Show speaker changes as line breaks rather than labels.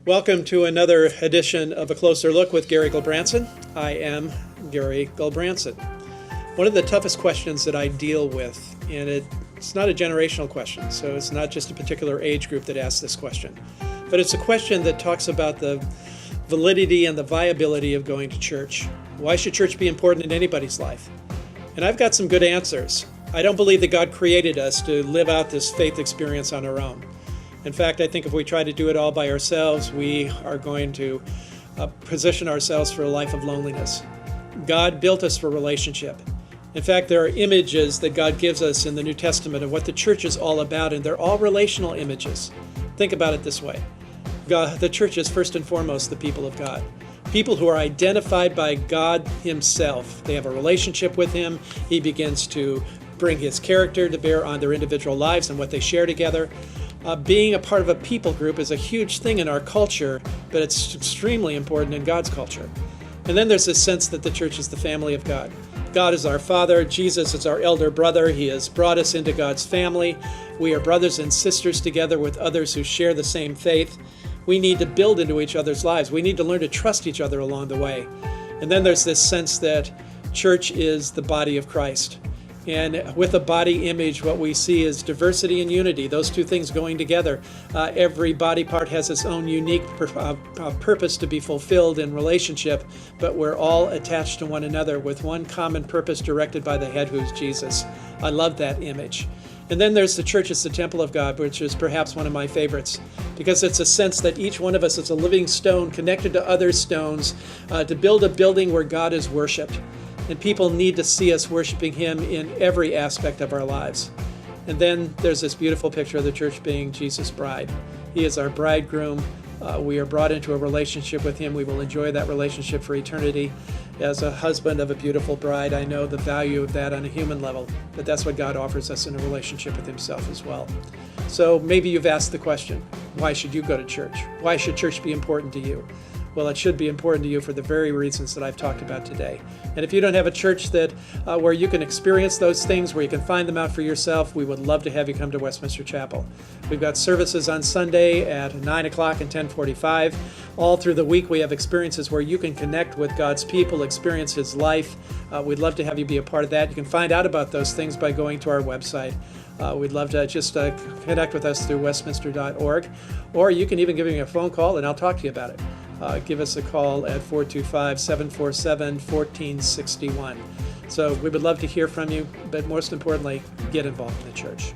Welcome to another edition of A Closer Look with Gary Gulbranson. I am Gary Gulbranson. One of the toughest questions that I deal with, and it's not a generational question, so it's not just a particular age group that asks this question, but it's a question that talks about the validity and the viability of going to church. Why should church be important in anybody's life? And I've got some good answers. I don't believe that God created us to live out this faith experience on our own. In fact, I think if we try to do it all by ourselves, we are going to position ourselves for a life of loneliness. God built us for relationship. In fact, there are images that God gives us in the New Testament of what the church is all about, and they're all relational images. Think about it this way. The church is first and foremost the people of God. People who are identified by God Himself. They have a relationship with Him. He begins to bring His character to bear on their individual lives and what they share together. Being a part of a people group is a huge thing in our culture, but it's extremely important in God's culture. And then there's this sense that the church is the family of God. God is our Father. Jesus is our elder brother. He has brought us into God's family. We are brothers and sisters together with others who share the same faith. We need to build into each other's lives. We need to learn to trust each other along the way. And then there's this sense that church is the body of Christ. And with a body image, what we see is diversity and unity, those two things going together. Every body part has its own unique purpose to be fulfilled in relationship, but we're all attached to one another with one common purpose directed by the head, who's Jesus. I love that image. And then there's the church as the temple of God, which is perhaps one of my favorites, because it's a sense that each one of us is a living stone connected to other stones to build a building where God is worshipped. And people need to see us worshiping Him in every aspect of our lives. And then there's this beautiful picture of the church being Jesus' bride. He is our bridegroom. We are brought into a relationship with Him. We will enjoy that relationship for eternity. As a husband of a beautiful bride, I know the value of that on a human level, but that's what God offers us in a relationship with Himself as well. So maybe you've asked the question, why should you go to church? Why should church be important to you? Well, it should be important to you for the very reasons that I've talked about today. And if you don't have a church that where you can experience those things, where you can find them out for yourself, we would love to have you come to Westminster Chapel. We've got services on Sunday at 9 o'clock and 10:45. All through the week, we have experiences where you can connect with God's people, experience His life. We'd love to have you be a part of that. You can find out about those things by going to our website. We'd love to just connect with us through westminster.org, or you can even give me a phone call and I'll talk to you about it. Give us a call at 425-747-1461. So we would love to hear from you, but most importantly, get involved in the church.